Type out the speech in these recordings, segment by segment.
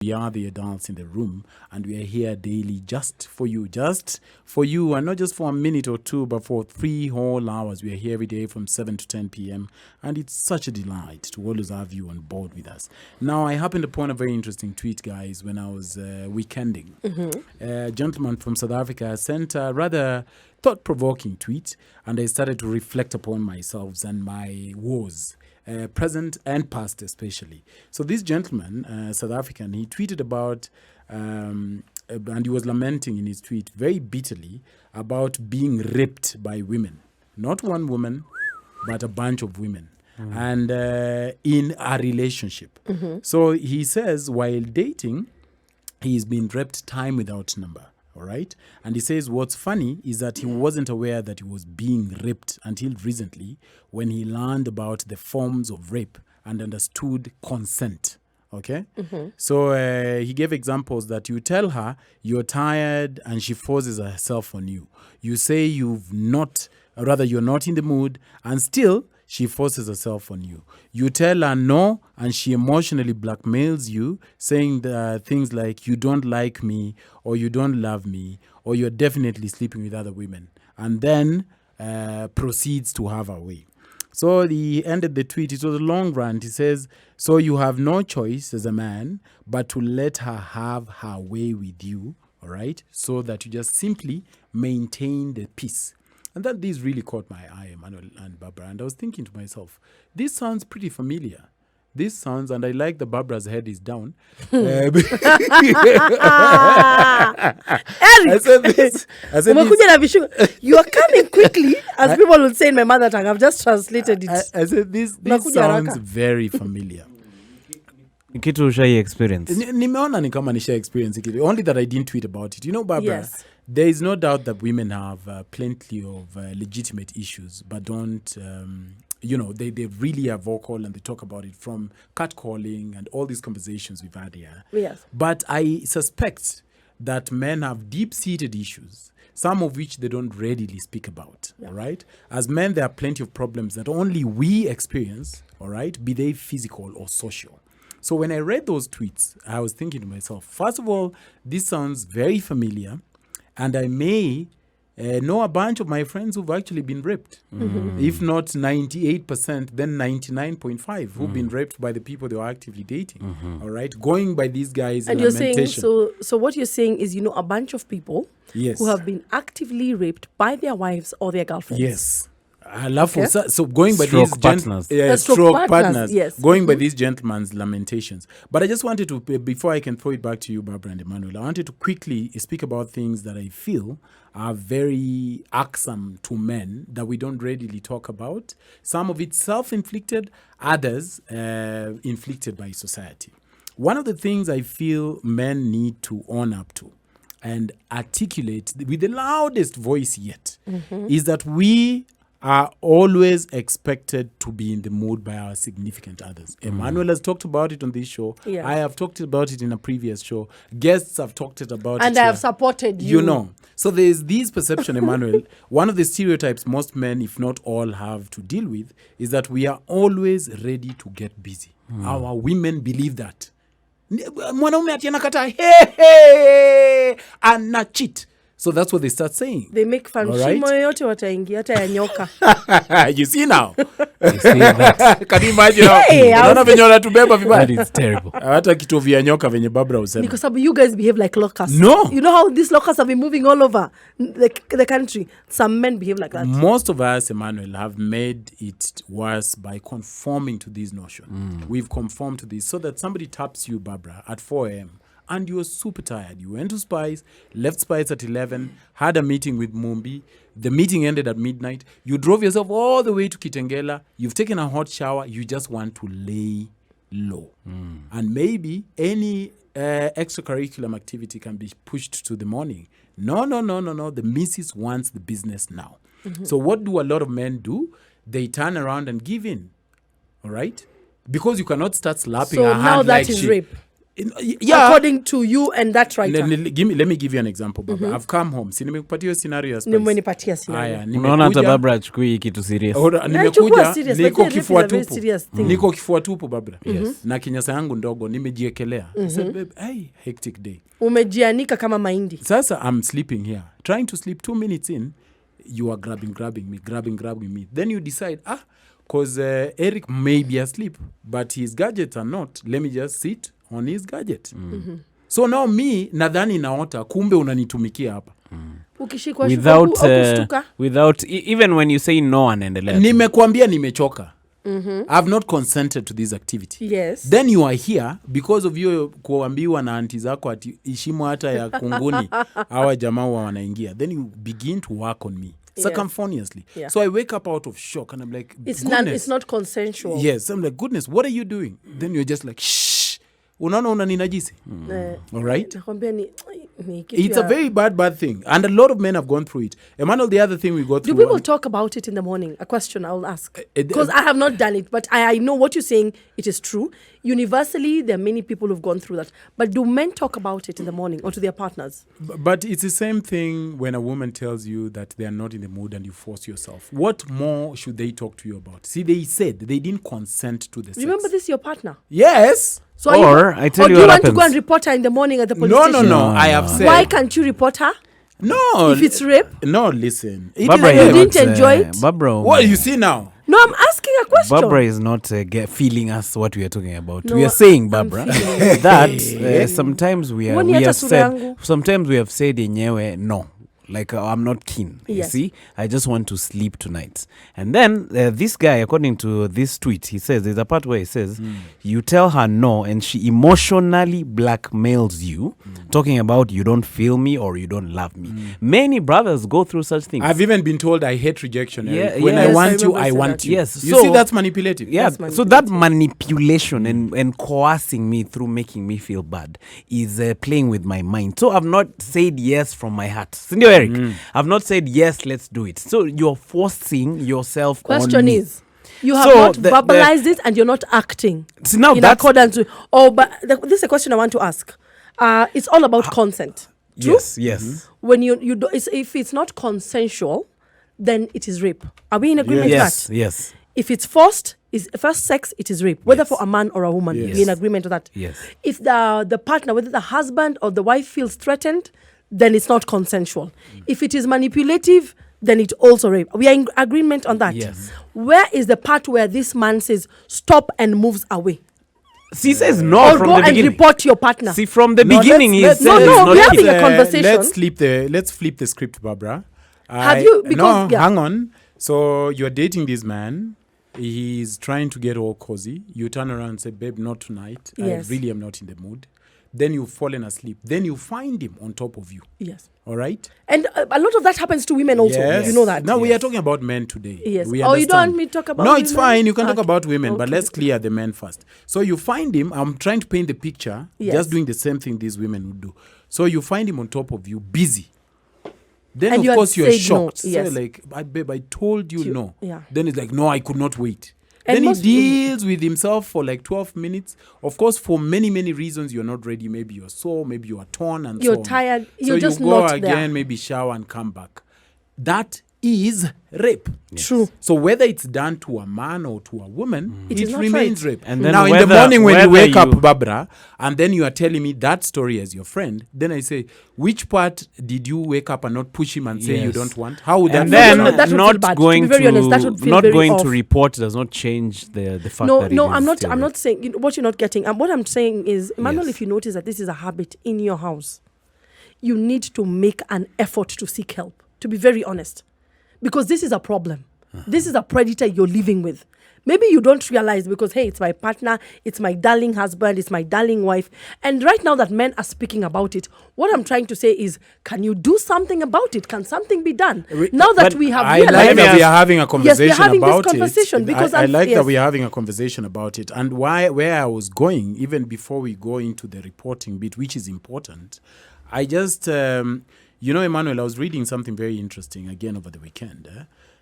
We are the adults in the room, and we are here daily just for you, and not just for a minute or two, but for 3 whole hours. We are here every day from 7 to 10 p.m., and it's such a delight to always have you on board with us. Now, I happened upon a very interesting tweet, guys, when I was weekending. A gentleman from South Africa sent a rather thought-provoking tweet, and I started to reflect upon myself and my woes. Present and past especially. So this gentleman, South African, he tweeted about, and he was lamenting in his tweet very bitterly about being raped by women. Not one woman, but a bunch of women. And in a relationship. So he says while dating, he's been raped time without number. All right. And he says what's funny is that he wasn't aware that he was being raped until recently when he learned about the forms of rape and understood consent. Okay. So he gave examples that you tell her you're tired and she forces herself on you. You say you're not in the mood, and still she forces herself on you. You tell her no, and she emotionally blackmails you, saying things like, you don't like me, or you don't love me, or you're definitely sleeping with other women, and then proceeds to have her way. So he ended the tweet. It was a long rant. He says, so you have no choice as a man but to let her have her way with you, all right, so that you just simply maintain the peace. And that this really caught my eye, Emmanuel and Barbara. And I was thinking to myself, this sounds pretty familiar. This sounds, and I like that Barbara's head is down. Eric! I said this. You are coming quickly, as people will say in my mother tongue. I've just translated it. I said this sounds very familiar. Kitu ushai experience. Nimeona ni kama nisha experience it. Only that I didn't tweet about it. You know, Barbara, Yes. there is no doubt that women have plenty of legitimate issues, but don't, they really are vocal and they talk about it, from catcalling and all these conversations we've had here. Yes. But I suspect that men have deep-seated issues, some of which they don't readily speak about, all right? As men, there are plenty of problems that only we experience, all right, be they physical or social. So when I read those tweets, I was thinking to myself, first of all, this sounds very familiar, and I may know a bunch of my friends who've actually been raped. If not 98%, then 99.5% who've been raped by the people they were actively dating. All right? Going by these guys' And you're lamentation. saying, so what you're saying is, a bunch of people Yes. who have been actively raped by their wives or their girlfriends. Yes. I love so going by Stroke these partners. Stroke partners, yes. Going by these gentlemen's lamentations. But I just wanted to, before I can throw it back to you, Barbara and Emmanuel, I wanted to quickly speak about things that I feel are very irksome to men that we don't readily talk about. Some of it self-inflicted, others inflicted by society. One of the things I feel men need to own up to and articulate with the loudest voice yet is that we are always expected to be in the mood by our significant others. Emmanuel has talked about it on this show. Yeah. I have talked about it in a previous show. Guests have talked about it. And I have supported you. So there's this perception, Emmanuel. One of the stereotypes most men, if not all, have to deal with is that we are always ready to get busy. Our women believe that. Mwanaume ati anakata, hey, ana cheat. So that's what they start saying. They make fun. Shimo yoyote wataingia, hata ya nyoka. You see now? You see that? Can you imagine how? Unaona venye wanatubeba vibaya? That is terrible. Hata kitovu ya nyoka venye Barbara usema. Because you guys behave like locusts. No. You know how these locusts have been moving all over the country? Some men behave like that. Most of us, Emmanuel, have made it worse by conforming to this notion. We've conformed to this so that somebody taps you, Barbara, at 4 a.m. and you were super tired. You went to Spice, left Spice at 11, had a meeting with Mumbi. The meeting ended at midnight. You drove yourself all the way to Kitengela. You've taken a hot shower. You just want to lay low. And maybe any extracurricular activity can be pushed to the morning. No. The missus wants the business now. So what do a lot of men do? They turn around and give in. All right? Because you cannot start slapping her hand now that like is rape. according to you and that writer. Let me give you an example, Barbara. I've come home. Si nimekupatia scenario ya spice. Nimenipatia scenario. Aya, Unaona hata Barbara achukui hii kitu serious. Nachukua serious, niko but kifua rape is a very tupu. serious thing. Niko kifua tupu, Barbara. Na kinyasa yangu ndogo nimejiekelea. I said, babe, hey, hectic day. Umejianika kama mahindi. Sasa I'm sleeping here. Trying to sleep 2 minutes in, you are grabbing me. Then you decide, because Eric may be asleep, but his gadgets are not. Let me just sit on his gadget. So now me, nadhani naota, kumbe unanitumikia hapa. Ukishikwa without even when you say no anaendelea. Nimekuambia nimechoka. I've not consented to this activity. Yes. Then you are here because of you kuambiwa na aunti zako ati heshima hata ya kunguni hawa jamaa wanaingia. Then you begin to work on me. Circumphoniously. Yeah. So I wake up out of shock and I'm like, it's not consensual. Yes. I'm like, goodness, what are you doing? Then you're just like, shh. Unaona unaninajisi. All right? It's a very bad thing. And a lot of men have gone through it. Emmanuel, the other thing we go through. Do people talk about it in the morning? A question I'll ask. Because I have not done it, but I know what you're saying, it is true. Universally, there are many people who've gone through that. But do men talk about it in the morning or to their partners? But it's the same thing when a woman tells you that they are not in the mood and you force yourself. What more should they talk to you about? See, they said they didn't consent to the sex. Remember this is your partner? Yes. So I tell you do you what want happens. to go and report her in the morning at the police station? No. I have said. Why can't you report her? No. If it's rape? No, listen. Barbara You didn't enjoy it? Barbara. What you see now? No, I'm asking a question. Barbara is not feeling us what we are talking about. No, we are saying, I'm Barbara, feeling that sometimes we have yangu. said yenyewe no. Like I'm not keen. Yes. You see, I just want to sleep tonight. And then this guy, according to this tweet, he says there's a part where he says you tell her no, and she emotionally blackmails you, talking about you don't feel me or you don't love me. Many brothers go through such things. I've even been told I hate rejection. Yeah, when yes, I want you, I want you. Yes, You so, see, that's manipulative. Yeah, That's so that manipulation and coercing me through making me feel bad is playing with my mind. So I've not said yes from my heart. Sindio, Eric? I've not said yes, let's do it. So you're forcing yourself on me. Question is, you have So not the- verbalized it and you're not acting See, now in that's accordance with... this is a question I want to ask. It's all about consent. True? Yes. When you do, if it's not consensual, then it is rape. Are we in agreement with that? Yes. If it's forced, is first sex, it is rape, whether for a man or a woman. Yes. We're in agreement with that. Yes. If the partner, whether the husband or the wife feels threatened, then it's not consensual. If it is manipulative, then it's also rape. We are in agreement on that. Yes. Where is the part where this man says stop and moves away? She says no Or from go the and beginning. report your partner. See, from the No, beginning, he let's- said let's- he's No, not we're keen. having a conversation. Let's flip the script, Barbara. Have you- because- no, yeah. hang on. So you're dating this man. He's trying to get all cozy. You turn around and say, babe, not tonight. Yes. I really am not in the mood. Then you've fallen asleep. Then you find him on top of you. Yes. All right? And a lot of that happens to women also. Yes. You know that. Now we are talking about men today. Yes. We You don't understand. want me to talk about No, it's women? fine. You can talk Okay. about women, but Okay. let's clear the men first. So you find him. I'm trying to paint the picture. Yes. Just doing the same thing these women would do. So you find him on top of you, busy. Then And of you had course you're said no. shocked. Yes. So like, babe, I told you no. Yeah. Then it's like, no, I could not wait. And Then he most- deals with himself for like 12 minutes. Of course, for many, many reasons, you're not ready. Maybe you're sore, maybe you are torn and You're so on. tired. So You're you just go not again, there. maybe shower and come back. That is rape. True. So whether it's done to a man or to a woman, It it, is not remains right. rape. And then now in the whether- morning when you whether wake up, Barbara, and then you are telling me that story as your friend, then I say, which part did you wake up and not push him and say you Yes. don't want? How would that And feel? then No, that would feel not bad. To going be very honest, that would feel not very going off. to report does not change the fact No, that no, it is I'm not. still I'm rape. not saying what you're not getting. What I'm saying is, Emmanuel, Yes. if you notice that this is a habit in your house, you need to make an effort to seek help. To be very honest, because this is a problem. This is a predator you're living with. Maybe you don't realize because, hey, it's my partner, it's my darling husband, it's my darling wife. And right now that men are speaking about it, what I'm trying to say is, can you do something about it? Can something be done? Now that but we have I realized... like that we are having a Yes, conversation we're having about this conversation it. because I like that yes. we are having a conversation about it. And where I was going, even before we go into the reporting bit, which is important, I just, Emmanuel, I was reading something very interesting again over the weekend.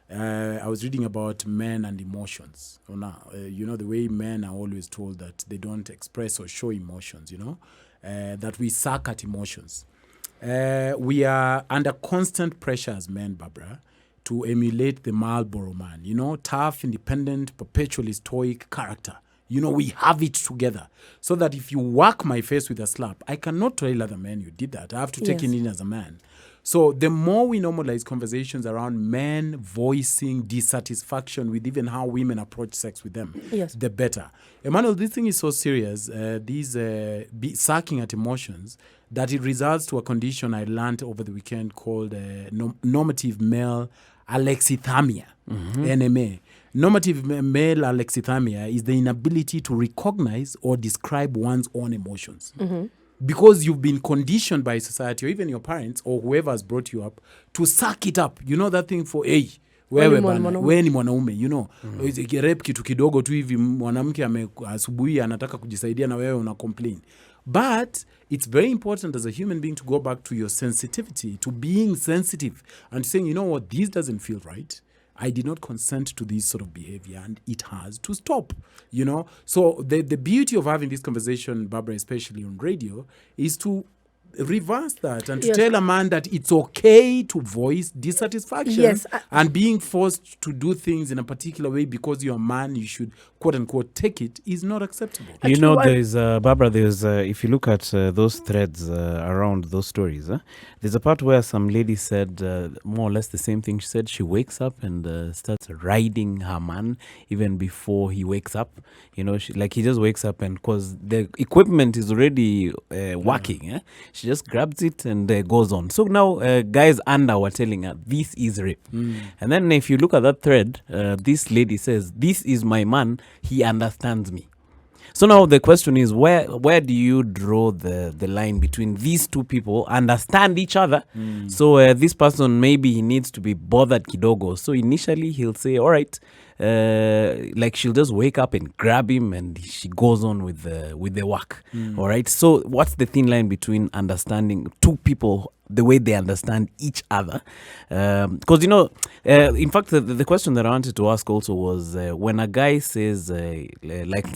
I was reading about men and emotions. The way men are always told that they don't express or show emotions, that we suck at emotions. We are under constant pressure as men, Barbara, to emulate the Marlboro man, tough, independent, perpetually stoic character. We have it together. So that if you whack my face with a slap, I cannot tell other men you did that. I have to take it in as a man. So the more we normalize conversations around men voicing dissatisfaction with even how women approach sex with them, the better. Emmanuel, this thing is so serious, sucking at emotions, that it results to a condition I learned over the weekend called normative male alexithymia, NMA. Normative male alexithymia is the inability to recognize or describe one's own emotions. Because you've been conditioned by society or even your parents or whoever has brought you up to suck it up. That thing for, hey, wewe ni mwanaume, rep kitu kidogo tu hivi mwanamke asubuhi anataka kujisaidia na wewe una complain. But it's very important as a human being to go back to your sensitivity, to being sensitive and saying, you know what, this doesn't feel right. I did not consent to this sort of behavior and it has to stop, So the beauty of having this conversation, Barbara, especially on radio, is to reverse that and to tell a man that it's okay to voice dissatisfaction and being forced to do things in a particular way because you're a man, you should quote unquote take it, is not acceptable. There's Barbara, there's if you look at those threads around those stories, there's a part where some lady said more or less the same thing. She said she wakes up and starts riding her man even before he wakes up. He just wakes up and because the equipment is already working, she just grabs it and goes on. So now guys under were telling her this is rape. And then if you look at that thread, this lady says, this is my man, he understands me. So now the question is, where do you draw the line between these two people understand each other? So this person, maybe he needs to be bothered kidogo. So initially he'll say, all right, she'll just wake up and grab him and she goes on with the work. All right. So what's the thin line between understanding two people the way they understand each other? Because, in fact, the question that I wanted to ask also was when a guy says,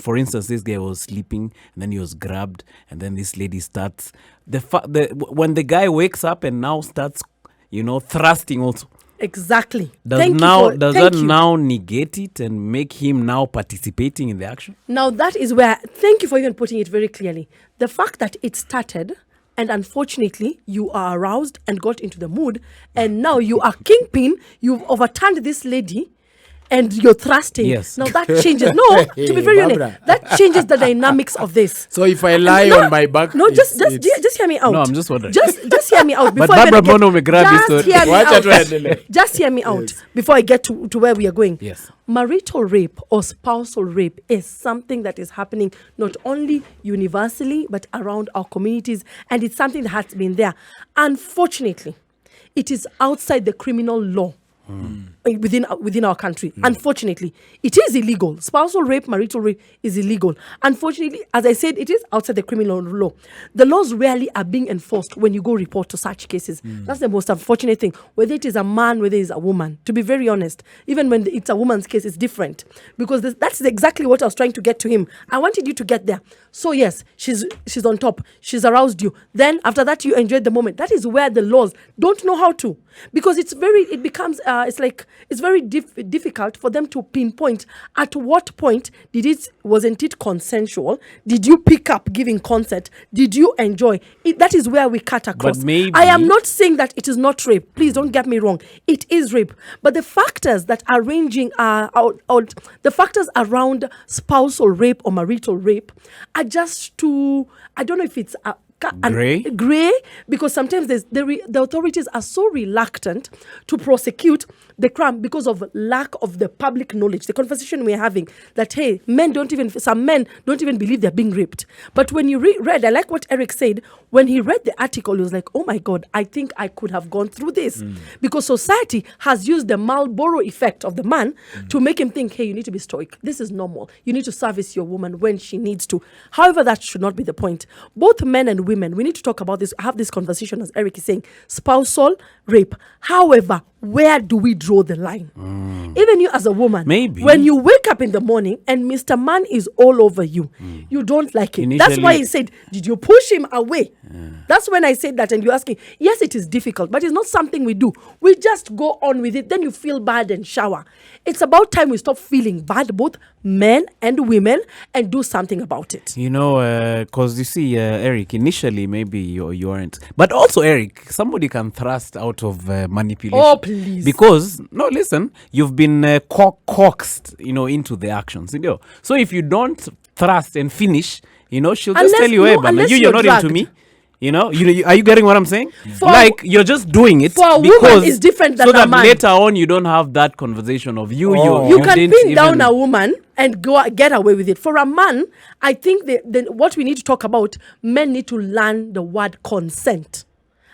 for instance, this guy was sleeping and then he was grabbed and then this lady starts, when the guy wakes up and now starts, thrusting also. Exactly. Does that now negate it and make him now participating in the action? Now that is where, thank you for even putting it very clearly. The fact that it started and unfortunately you are aroused and got into the mood and now you are kingpin, you've overturned this lady and you're thrusting. Yes. Now that changes. No, to be very honest, that changes the dynamics of this. So if I lie on my back, just hear me out. No, I'm just wondering. Just hear me out. But Barbara Bono may grab this. Just hear me out before I get to where we are going. Yes. Marital rape or spousal rape is something that is happening not only universally but around our communities, and it's something that has been there. Unfortunately, it is outside the criminal law. Within our country. Unfortunately, it is illegal. Spousal rape, marital rape is illegal. Unfortunately, as I said, it is outside the criminal law. The laws rarely are being enforced when you go report to such cases. That's the most unfortunate thing. Whether it is a man, whether it is a woman, to be very honest, even when it's a woman's case, it's different. Because that's exactly what I was trying to get to him. I wanted you to get there. So yes, she's on top. She's aroused you. Then after that, you enjoyed the moment. That is where the laws don't know how to. Because it's very difficult for them to pinpoint at what point wasn't it consensual? Did you pick up giving consent? Did you enjoy it? That is where we cut across. But maybe, I am not saying that it is not rape. Please don't get me wrong. It is rape. But the factors that are ranging the factors around spousal rape or marital rape are just too, I don't know if it's gray, because sometimes the authorities are so reluctant to prosecute the crime because of lack of the public knowledge. The conversation we're having that, hey, some men don't even believe they're being raped. But when you read, I like what Eric said, when he read the article, he was like, oh my God, I think I could have gone through this. Because society has used the Marlboro effect of the man to make him think, hey, you need to be stoic. This is normal. You need to service your woman when she needs to. However, that should not be the point. Both men and women, we need to talk about this, have this conversation, as Eric is saying, spousal rape. However, where do we draw the line? Even you as a woman, Maybe. when you wake up in the morning and Mr. Man is all over you, you don't like it. That's why he said, did you push him away? That's when I said that, and you're asking, yes, it is difficult, but it's not something we do. We just go on with it. Then you feel bad and shower. It's about time we stop feeling bad, both men and women, and do something about it. You know, because you see, Eric, initially maybe you aren't. But also, Eric, somebody can thrust out of manipulation. Oh, please. Because, no, listen, you've been coaxed, into the actions. So if you don't thrust and finish, she'll just tell you, hey, but you're not dragged. into me. Are you getting what I'm saying? For You're just doing it for a because woman is different than so a that man. later on you don't have that conversation of you You can didn't pin down even- a woman and get away with it. For a man, I think what we need to talk about, men need to learn the word consent.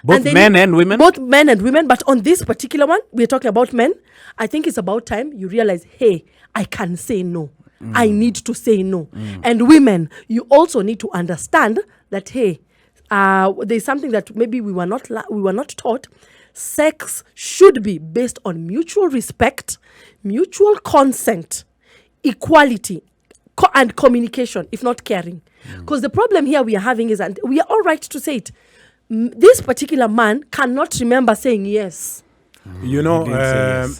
both men and women. Both men and women, but on this particular one, we're talking about men. I think it's about time you realize, hey, I can say no. I need to say no. And women, you also need to understand that, hey, there's something that maybe we were not taught. Sex should be based on mutual respect, mutual consent, equality, and communication, if not caring. Because the problem here we are having is, and we are all right to say it, this particular man cannot remember saying yes.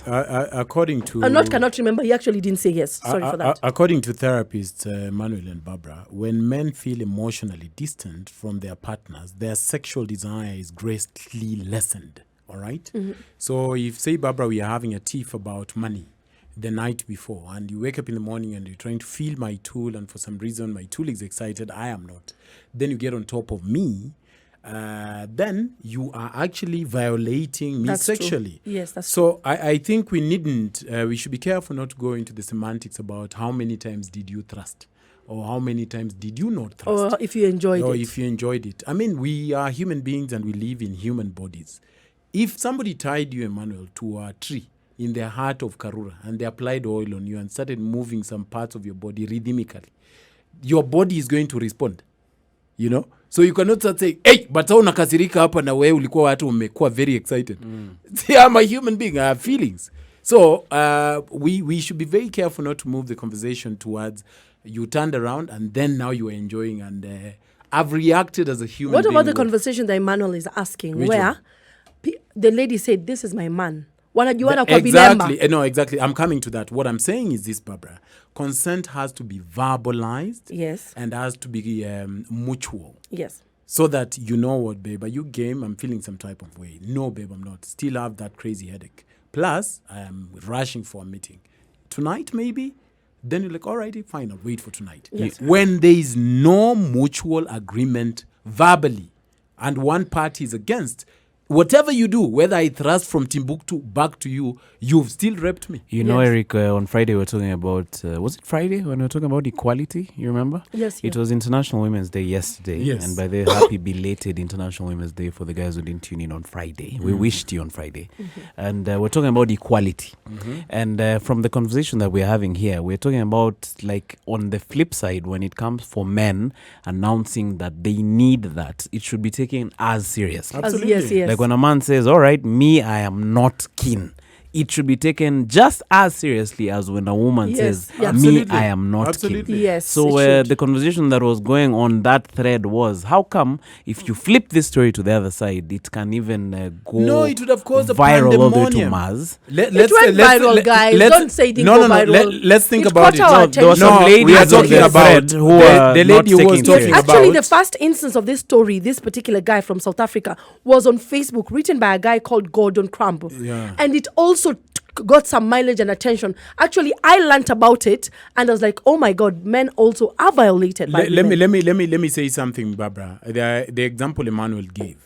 According to... cannot remember, he actually didn't say yes. Sorry for that. According to therapists Manuel and Barbara, when men feel emotionally distant from their partners, their sexual desire is greatly lessened. All right? So if, say, Barbara, we are having a tiff about money the night before, and you wake up in the morning and you're trying to feel my tool, and for some reason my tool is excited, I am not. Then you get on top of me, then you are actually violating me That's sexually. true. Yes, that's so I think we should be careful not to go into the semantics about how many times did you thrust, or how many times did you not thrust, Or if you enjoyed or it. if you enjoyed it. I mean, we are human beings and we live in human bodies. If somebody tied you, Emmanuel, to a tree in the heart of Karura and they applied oil on you and started moving some parts of your body rhythmically, your body is going to respond. So you cannot start saying, hey, but how unakasirika hapa na wewe ulikuwa watu umekuwa very excited. See, I'm a human being, I have feelings. So we should be very careful not to move the conversation towards you turned around and then now you are enjoying, and I've reacted as a human being. What about the conversation that Emmanuel is asking, Which where the lady said, this is my man. Wanajuana kwa Exactly. bilemba. No, exactly. I'm coming to that. What I'm saying is this, Barbara. Consent has to be verbalized. Yes. And has to be mutual. Yes. So that you know what, babe, are you game? I'm feeling some type of way. No, babe, I'm not. Still have that crazy headache. Plus, I am rushing for a meeting. Tonight, maybe? Then you're like, all right, fine, I'll wait for tonight. Yes. When there is no mutual agreement verbally and one party is against, whatever you do, whether I thrust from Timbuktu back to you, you've still raped me. You know, Yes. Eric, on Friday we were talking about, was it Friday when we were talking about equality? You remember? Yes. It was International Women's Day yesterday. Yes. And by the way, happy belated International Women's Day for the guys who didn't tune in on Friday. We wished you on Friday. And we're talking about equality. And from the conversation that we're having here, we're talking about, like, on the flip side, when it comes for men announcing that they need that, it should be taken as seriously. Absolutely. Yes. Like when a man says, all right, me, I am not keen. It should be taken just as seriously as when a woman Yes, says, yeah. me, Absolutely. I am not Absolutely. keen. Yes. So it should. the conversation that was going on that thread was, how come if you flip this story to the other side, it can even go No, it would have caused a viral all the way to pandemonium. Mars? It went viral, guys. Don't say it didn't no, go no, viral. Let's think It about caught it. our No, there were attention. some No, ladies we are on talking the about thread who the are lady not who was taking talking serious. about. Actually, the first instance of this story, this particular guy from South Africa, was on Facebook, written by a guy called Gordon Crumb. Yeah. And it also got some mileage and attention. Actually, I learnt about it, and I was like, oh my God, men also are violated by Let women. me say something, Barbara. The example Emmanuel gave.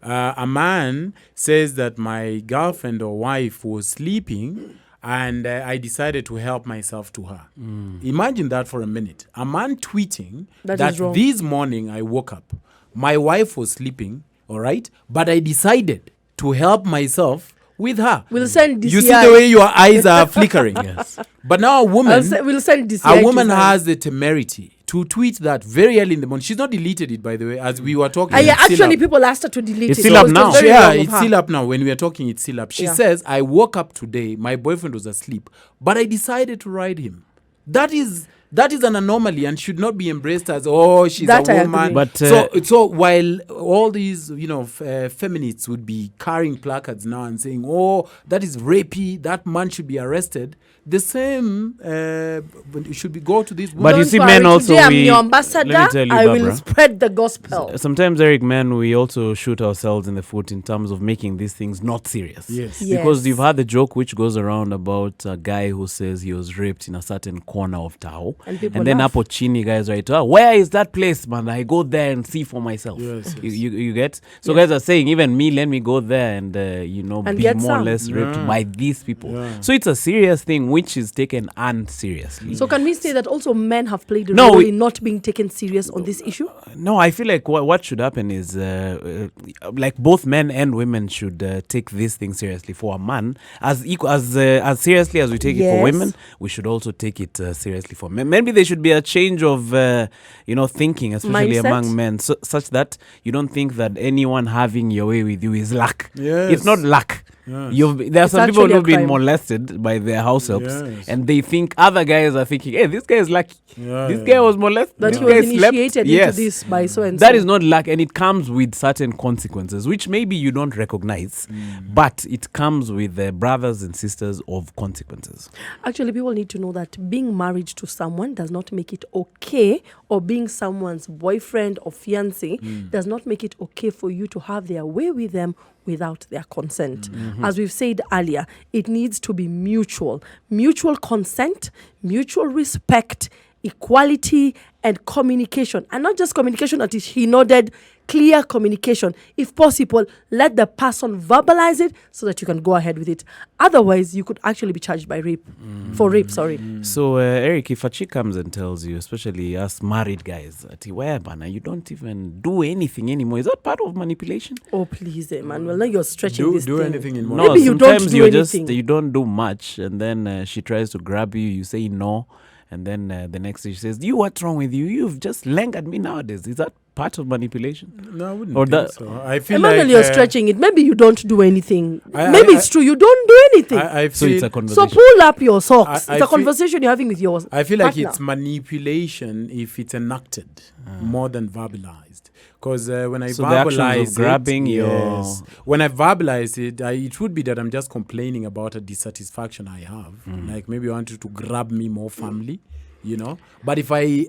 A man says that my girlfriend or wife was sleeping and I decided to help myself to her. Imagine that for a minute. A man tweeting That that is wrong. this morning I woke up, my wife was sleeping, all right, but I decided to help myself with her. We'll send DCI. You see the way your eyes are flickering. Yes. But now a woman, We'll send DCI. a woman to has the temerity to tweet that very early in the morning. She's not deleted it, by the way, as we were talking. Yeah, it's still actually, up. people asked her to delete It's it. still So up it was now. very Yeah, wrong of it's her. still up now. When we are talking, it's still up. She Yeah. says, I woke up today, my boyfriend was asleep, but I decided to ride him. That is an anomaly and should not be embraced as, she's That I a agree. woman. But, so while all these, feminists would be carrying placards now and saying, that is rapey, that man should be arrested, the same should be go to this woman. But you Don't see, worry, men also, today I'm we- your let ambassador. me tell you, I will Barbara. spread the gospel. Sometimes, Eric, man, we also shoot ourselves in the foot in terms of making these things not serious. Yes. Because Yes. you've had the joke which goes around about a guy who says he was raped in a certain corner of Tao. And people then laugh. Apo Chini guys write, where is that place, man? I go there and see for myself. Yes, You get? So Yes. guys are saying, even me, let me go there and, And be get more or some. less raped by these people. Yeah. So it's a serious thing which is taken unseriously. So can we say that also men have played a No, role we- in not being taken serious on this issue? No, I feel like what should happen is like both men and women should take this thing seriously. For a man, as seriously as we take it for Yes. women, we should also take it seriously for men. Maybe there should be a change of thinking, especially Mindset? among men, such that you don't think that anyone having your way with you is luck. Yes. It's not luck. Yes. There are It's some people actually a who've been crime. molested by their house helps, Yes. and they think other guys are thinking, hey, this guy is lucky. Yeah, This yeah. guy was molested. That this he was guy slept." initiated Yes. into this by so and That so. is not luck, and it comes with certain consequences, which maybe you don't recognize, but it comes with the brothers and sisters of consequences. Actually, people need to know that being married to someone does not make it okay, or being someone's boyfriend or fiancé does not make it okay for you to have their way with them without their consent. As we've said earlier, it needs to be mutual. Mutual consent, mutual respect, equality, and communication. And not just communication, that is, he nodded, clear communication. If possible, let the person verbalize it so that you can go ahead with it. Otherwise, you could actually be charged by rape. For rape, sorry. So, Eric, if a chick comes and tells you, especially us married guys, you don't even do anything anymore, is that part of manipulation? Oh, please, Emmanuel. Now you're stretching this Do thing. anything in No, Maybe you don't sometimes do you're anything. you don't do much, and then she tries to grab you, you say no, and then the next day she says, what's wrong with you? You've just languid me nowadays. Is that part of manipulation? No, I wouldn't Or think that- so. I feel Emmanuel, like you're stretching it. Maybe you don't do anything. I- Maybe I- it's true. You don't do anything. I So feel, it's a So conversation. pull up your socks. I It's a feel- conversation you're having with your I feel like partner. it's manipulation if it's enacted more than verbalized. Because when I So the actions of verbalize grabbing it, your- when I verbalize it, it would be that I'm just complaining about a dissatisfaction I have. Like maybe I want you to grab me more firmly, But if I